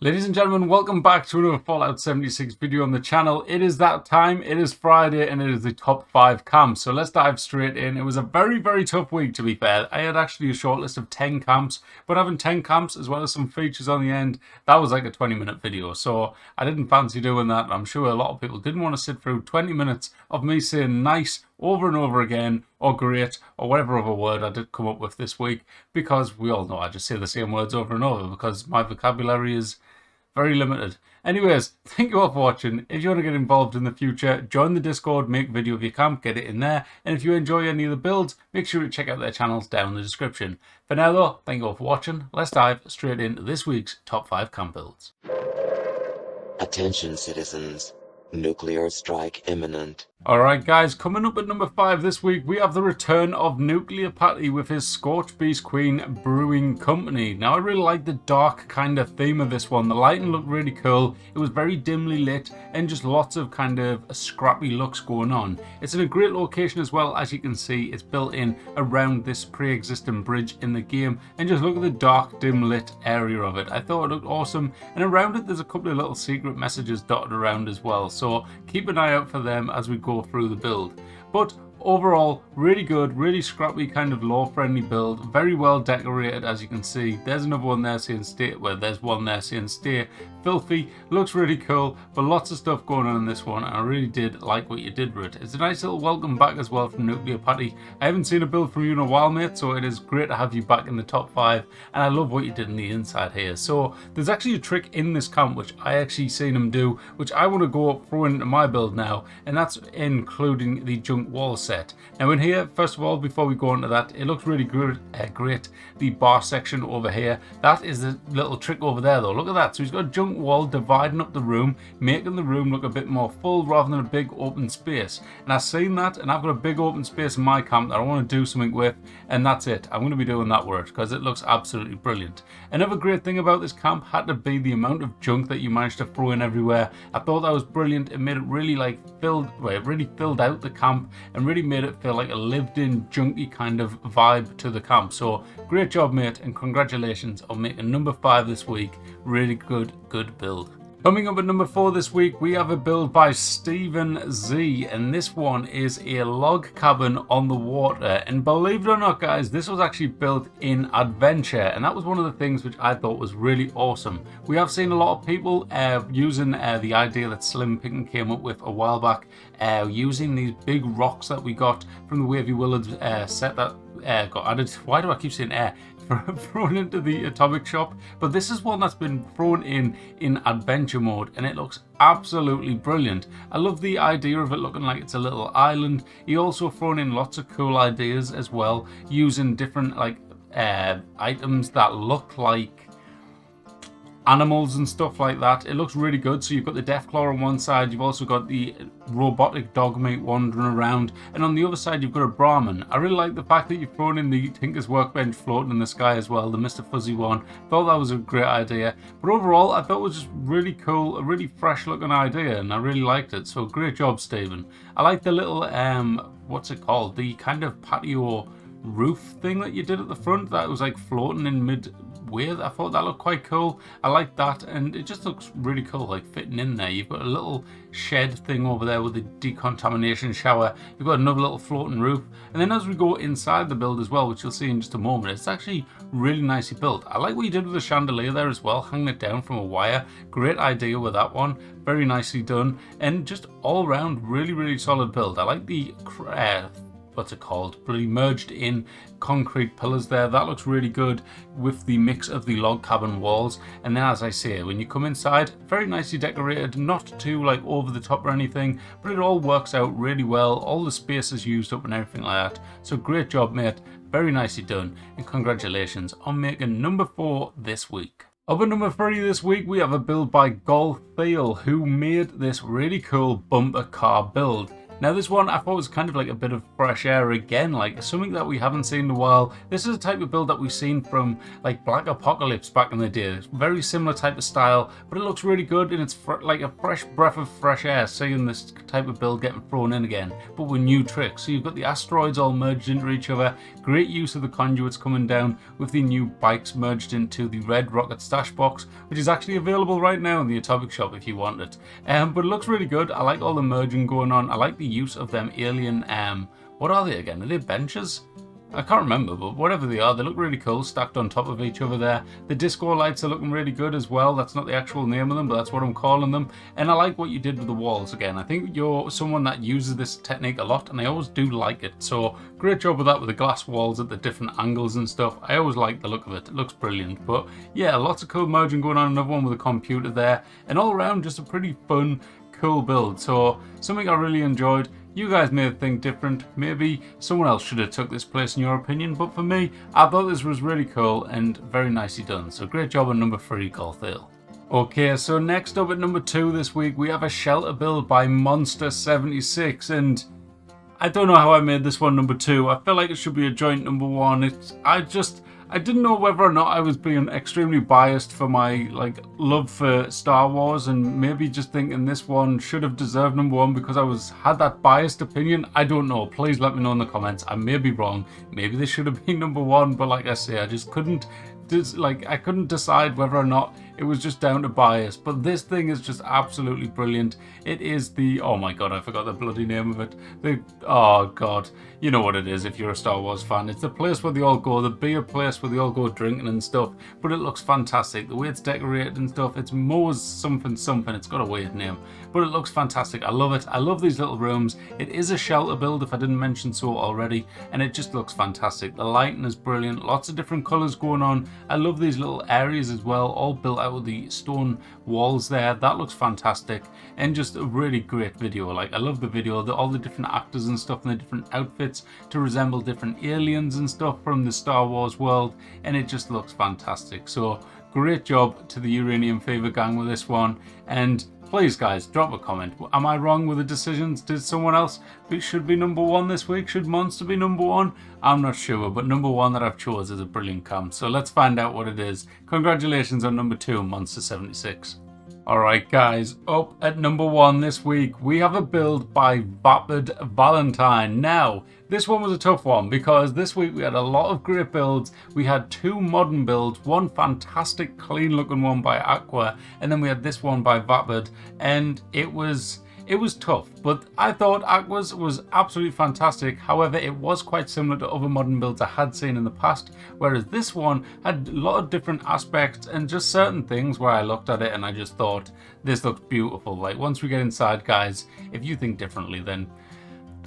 Ladies and gentlemen, welcome back to another Fallout 76 video on the channel. It is that time, it is Friday, and it is the top 5 camps. So let's dive straight in. It was a very tough week, to be fair. I had actually a short list of 10 camps, but having 10 camps as well as some features on the end, that was like a 20-minute video. So I didn't fancy doing that. I'm sure a lot of people didn't want to sit through 20 minutes of me saying nice over and over again, or great, or whatever other word I did come up with this week, because we all know I just say the same words over and over because my vocabulary is very limited. Anyways, thank you all for watching. If you want to get involved in the future, join the Discord, make a video of your camp, get it in there. And if you enjoy any of the builds, make sure to check out their channels down in the description. For now though, thank you all for watching. Let's dive straight into this week's top 5 camp builds. Attention citizens, nuclear strike imminent. Alright guys, coming up at number 5 this week, we have the return of Nuclear Patty with his Scorched Beast Queen Brewing Company. Now I really like the dark kind of theme of this one. The lighting looked really cool. It was very dimly lit and just lots of kind of scrappy looks going on. It's in a great location as well. As you can see, it's built in around this pre-existing bridge in the game, and just look at the dark dim lit area of it. I thought it looked awesome, and around it there's a couple of little secret messages dotted around as well, so keep an eye out for them as we go through the build. But overall, really good, really scrappy kind of lore friendly build, very well decorated. As you can see, there's another one there saying stay, well there's one there saying stay filthy. Looks really cool, but lots of stuff going on in this one, and I really did like what you did with it. It's a nice little welcome back as well from Nuclear Patty. I haven't seen a build from you in a while, mate, so it is great to have you back in the top 5, and I love what you did in the inside here. So there's actually a trick in this camp which I actually seen him do, which I want to go throw into my build now, and that's including the junk wall set. Now in here, first of all, before we go into that, it looks really good, great. The bar section over here, that is the little trick over there though. Look at that. So he's got a junk wall dividing up the room, making the room look a bit more full rather than a big open space. And I've seen that, and I've got a big open space in my camp that I want to do something with, and that's it. I'm going to be doing that with it because it looks absolutely brilliant. Another great thing about this camp had to be the amount of junk that you managed to throw in everywhere. I thought that was brilliant. It made it really like it really filled out the camp and really made it feel like a lived-in junky kind of vibe to the camp. So great job, mate, and congratulations on making number 5 this week. Really good build. Coming up at number 4 this week, we have a build by Stephen Z, and this one is a log cabin on the water. And believe it or not, guys, this was actually built in Adventure, and that was one of the things which I thought was really awesome. We have seen a lot of people using the idea that Slim Pickens came up with a while back, using these big rocks that we got from the Wavy Willard set that got added. Why do I keep saying air? Thrown into the atomic shop, but this is one that's been thrown in adventure mode, and it looks absolutely brilliant. I love the idea of it looking like it's a little island. He also thrown in lots of cool ideas as well, using different like items that look like animals and stuff like that. It looks really good. So you've got the Deathclaw on one side, you've also got the robotic dog mate wandering around, and on the other side you've got a Brahmin. I really like the fact that you've thrown in the Tinker's Workbench floating in the sky as well, the Mr. Fuzzy one. Thought that was a great idea, but overall I thought it was just really cool, a really fresh looking idea, and I really liked it. So great job, Stephen. I like the little what's it called, the kind of patio roof thing that you did at the front that was like floating in mid weird. I thought that looked quite cool. I like that, and it just looks really cool, like fitting in there. You've got a little shed thing over there with the decontamination shower. You've got another little floating roof, and then as we go inside the build as well, which you'll see in just a moment, it's actually really nicely built. I like what you did with the chandelier there as well, hanging it down from a wire. Great idea with that one, very nicely done, and just all around really solid build. I like the what's it called, really merged in concrete pillars there. That looks really good with the mix of the log cabin walls. And then, as I say, when you come inside, very nicely decorated, not too like over the top or anything, but it all works out really well. All the space is used up and everything like that. So great job, mate, very nicely done, and congratulations on making number 4 this week. Up at number 3 this week, we have a build by Golthale, who made this really cool bumper car build. Now this one I thought was kind of like a bit of fresh air again, like something that we haven't seen in a while. This is a type of build that we've seen from like Black Apocalypse back in the day. It's very similar type of style, but it looks really good and it's like a fresh breath of fresh air seeing this type of build getting thrown in again, but with new tricks. So you've got the asteroids all merged into each other, great use of the conduits coming down with the new bikes merged into the red rocket stash box, which is actually available right now in the Atomic shop if you want it. But it looks really good. I like all the merging going on. I like the use of them alien, what are they again? Are they benches? I can't remember, but whatever they are, they look really cool, stacked on top of each other there. The disco lights are looking really good as well. That's not the actual name of them, but that's what I'm calling them. And I like what you did with the walls again. I think you're someone that uses this technique a lot, and I always do like it. So great job with that, with the glass walls at the different angles and stuff. I always like the look of it. It looks brilliant. But yeah, lots of cool merging going on. Another one with a computer there. And all around, just a pretty fun, cool build. So something I really enjoyed. You guys may think different, maybe someone else should have took this place in your opinion, but for me, I thought this was really cool and very nicely done. So great job on number 3, Golthale. Okay, so next up at number 2 this week, we have a shelter build by Monster76, and I don't know how I made this one number 2. I feel like it should be a joint number 1. I didn't know whether or not I was being extremely biased for my love for Star Wars, and maybe just thinking this one should have deserved number 1 because I had that biased opinion. I don't know. Please let me know in the comments. I may be wrong. Maybe this should have been number 1, but like I say, I just couldn't. I couldn't decide whether or not it was just down to bias, but this thing is just absolutely brilliant. It is the, oh my god, I forgot the bloody name of it. Oh god, you know what it is if you're a Star Wars fan. It's the place where they all go, the beer place where they all go drinking and stuff, but it looks fantastic. The way it's decorated and stuff, it's Moe's something something, it's got a weird name, but it looks fantastic. I love it. I love these little rooms. It is a shelter build if I didn't mention so already, and it just looks fantastic. The lighting is brilliant, lots of different colours going on. I love these little areas as well, all built out with the stone walls there. That looks fantastic, and just a really great video. Like, I love the video, all the different actors and stuff and the different outfits to resemble different aliens and stuff from the Star Wars world, and it just looks fantastic. So great job to the Uranium Fever gang with this one, and please guys, drop a comment. Am I wrong with the decisions? Did someone else should be number 1 this week? Should Monster be number 1? I'm not sure, but number 1 that I've chose is a brilliant camp. So let's find out what it is. Congratulations on number 2, Monster76. Alright guys, up at number 1 this week, we have a build by Battered Valentine. Now, this one was a tough one because this week we had a lot of great builds. We had 2 modern builds, one fantastic clean looking one by Aqua, and then we had this one by Battered, and it was tough, but I thought Aqua's was absolutely fantastic. However, it was quite similar to other modern builds I had seen in the past, whereas this one had a lot of different aspects and just certain things where I looked at it and I just thought, this looks beautiful. Like, once we get inside, guys, if you think differently, then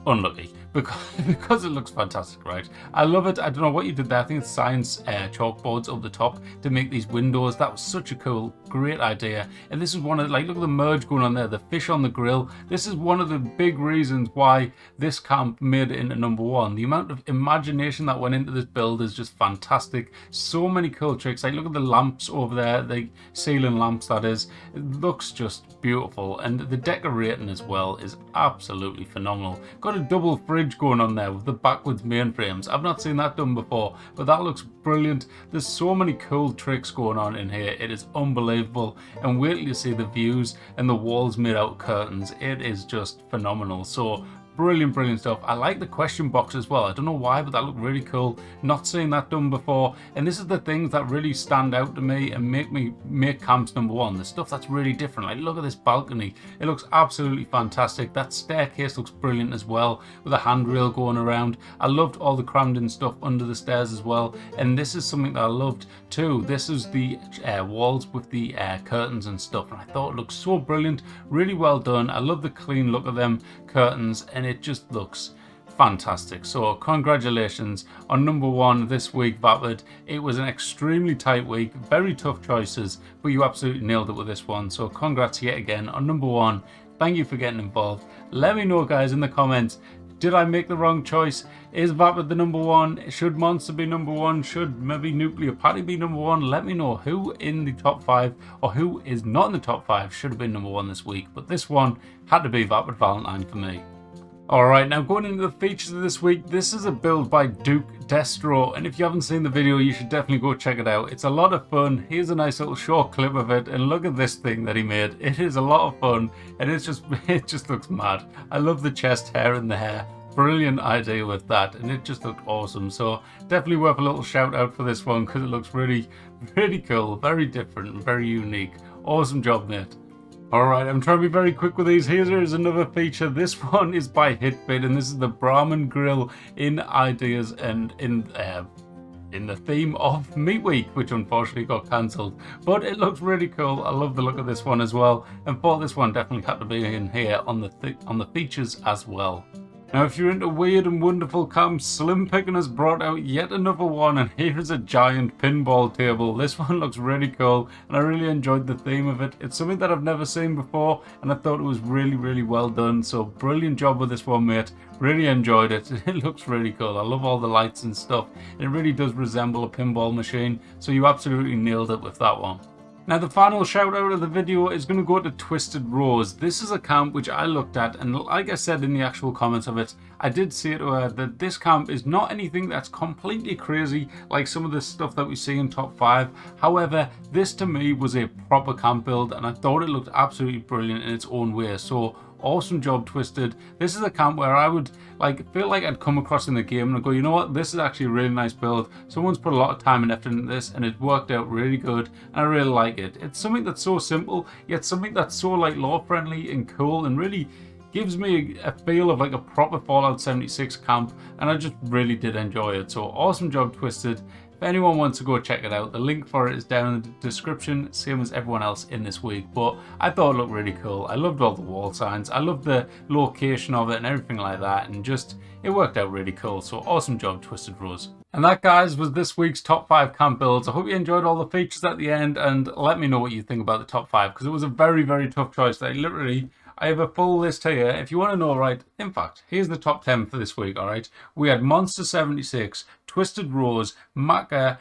unlucky, because it looks fantastic, right? I love it. I don't know what you did there. I think it's science chalkboards up the top to make these windows. That was such a cool, great idea. And this is one of, like, look at the merge going on there, the fish on the grill. This is one of the big reasons why this camp made it into number 1. The amount of imagination that went into this build is just fantastic. So many cool tricks. Like, look at the lamps over there, the ceiling lamps, that is. It looks just beautiful, and the decorating as well is absolutely phenomenal. Got a double fridge going on there with the backwards mainframes. I've not seen that done before, but that looks brilliant. There's so many cool tricks going on in here. It is unbelievable, and wait till you see the views and the walls made out of curtains. It is just phenomenal. So brilliant stuff. I like the question box as well. I don't know why, but that looked really cool. Not seen that done before, and this is the things that really stand out to me and make camps number 1. The stuff that's really different. Like, look at this balcony. It looks absolutely fantastic. That staircase looks brilliant as well, with a handrail going around. I loved all the crammed in stuff under the stairs as well, and this is something that I loved too. This is the walls with the curtains and stuff, and I thought it looked so brilliant. Really well done. I love the clean look of them curtains, and it just looks fantastic. So congratulations on number 1 this week, Battered. It was an extremely tight week, very tough choices, but you absolutely nailed it with this one. So congrats yet again on number 1. Thank you for getting involved. Let me know, guys, in the comments, did I make the wrong choice? Is Battered the number 1? Should Monster be number 1? Should maybe Nuclear Patty be number 1? Let me know who in the top 5 or who is not in the top 5 should have been number 1 this week. But this one had to be Battered Valentine for me. Alright, now going into the features of this week, this is a build by Duke Destro, and if you haven't seen the video, you should definitely go check it out. It's a lot of fun. Here's a nice little short clip of it, and look at this thing that he made. It is a lot of fun, and it just looks mad. I love the chest hair and the hair. Brilliant idea with that, and it just looked awesome. So definitely worth a little shout out for this one, because it looks really, really cool, very different, very unique. Awesome job, mate. Alright, I'm trying to be very quick with these. Here's another feature. This one is by Hitbit, and this is the Brahmin Grill in ideas and in the theme of Meat Week, which unfortunately got cancelled. But it looks really cool. I love the look of this one as well, and thought this one definitely had to be in here on the features as well. Now, if you're into weird and wonderful camps, Slim Pickin has brought out yet another one, and here is a giant pinball table. This one looks really cool, and I really enjoyed the theme of it. It's something that I've never seen before, and I thought it was really, really well done. So brilliant job with this one, mate. Really enjoyed it. It looks really cool. I love all the lights and stuff. It really does resemble a pinball machine, so you absolutely nailed it with that one. Now, the final shout out of the video is going to go to Twisted Rose. This is a camp which I looked at, and like I said in the actual comments of it, I did say to her that this camp is not anything that's completely crazy like some of the stuff that we see in top 5. However, this to me was a proper camp build, and I thought it looked absolutely brilliant in its own way. So awesome job, Twisted. This is a camp where I would feel like I'd come across in the game and I'd go, you know what, this is actually a really nice build. Someone's put a lot of time and effort into this, and it worked out really good, and I really like it. It's something that's so simple, yet something that's so lore friendly and cool, and really gives me a feel of like a proper Fallout 76 camp, and I just really did enjoy it. So awesome job, Twisted. If anyone wants to go check it out, the link for it is down in the description, same as everyone else in this week. But I thought it looked really cool. I loved all the wall signs. I loved the location of it and everything like that. And just, it worked out really cool. So awesome job, Twisted Rose. And that, guys, was this week's top 5 camp builds. I hope you enjoyed all the features at the end, and let me know what you think about the top 5, because it was a very, very tough choice. I have a full list here. If you want to know, right, in fact, here's the top 10 for this week, all right? We had Monster 76, Twisted Rose, Macca,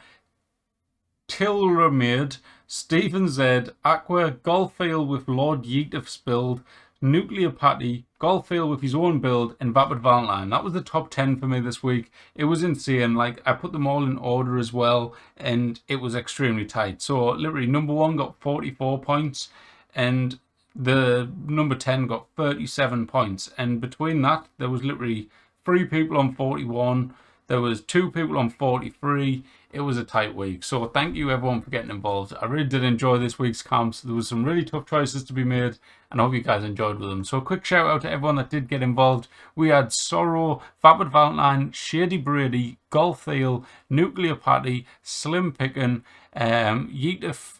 Tilramid, Stephen Z, Aqua, Golffield with Lord Yeetof's build, Nuclear Patty, Golffield with his own build, and Battered Valentine. That was the top 10 for me this week. It was insane. Like, I put them all in order as well, and it was extremely tight. So, literally, number 1 got 44 points, and the number 10 got 37 points, and between that there was literally 3 people on 41, there was 2 people on 43. It was a tight week. So thank you everyone for getting involved. I really did enjoy this week's camps. There was some really tough choices to be made, and I hope you guys enjoyed with them. So a quick shout out to everyone that did get involved. We had Sorrow, Vapid Valentine, Shady Brady, Golffield, Nuclear Patty, Slim Pickin, Yeetof.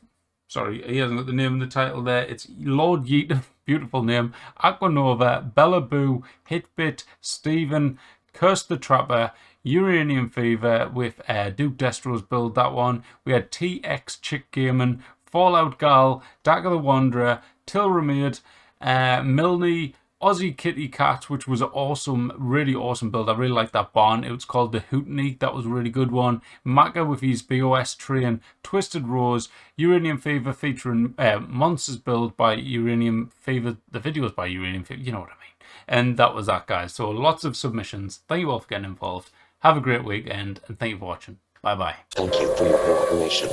Sorry, he hasn't got the name in the title there. It's Lord Yeet, beautiful name. Aquanova, Bella Boo, Hitbit, Stephen, Curse the Trapper, Uranium Fever with Duke Destro's build, that one. We had TX Chick Gaming, Fallout Gal, Dagger the Wanderer, Tilramid, Milne, Aussie Kitty Cat, which was an awesome, really awesome build. I really liked that barn. It was called the Hootney. That was a really good one. Macca with his BOS train. Twisted Rose. Uranium Fever featuring Monsters build by Uranium Fever. The video was by Uranium Fever. You know what I mean. And that was that, guys. So lots of submissions. Thank you all for getting involved. Have a great weekend, and thank you for watching. Bye-bye. Thank you for your cooperation.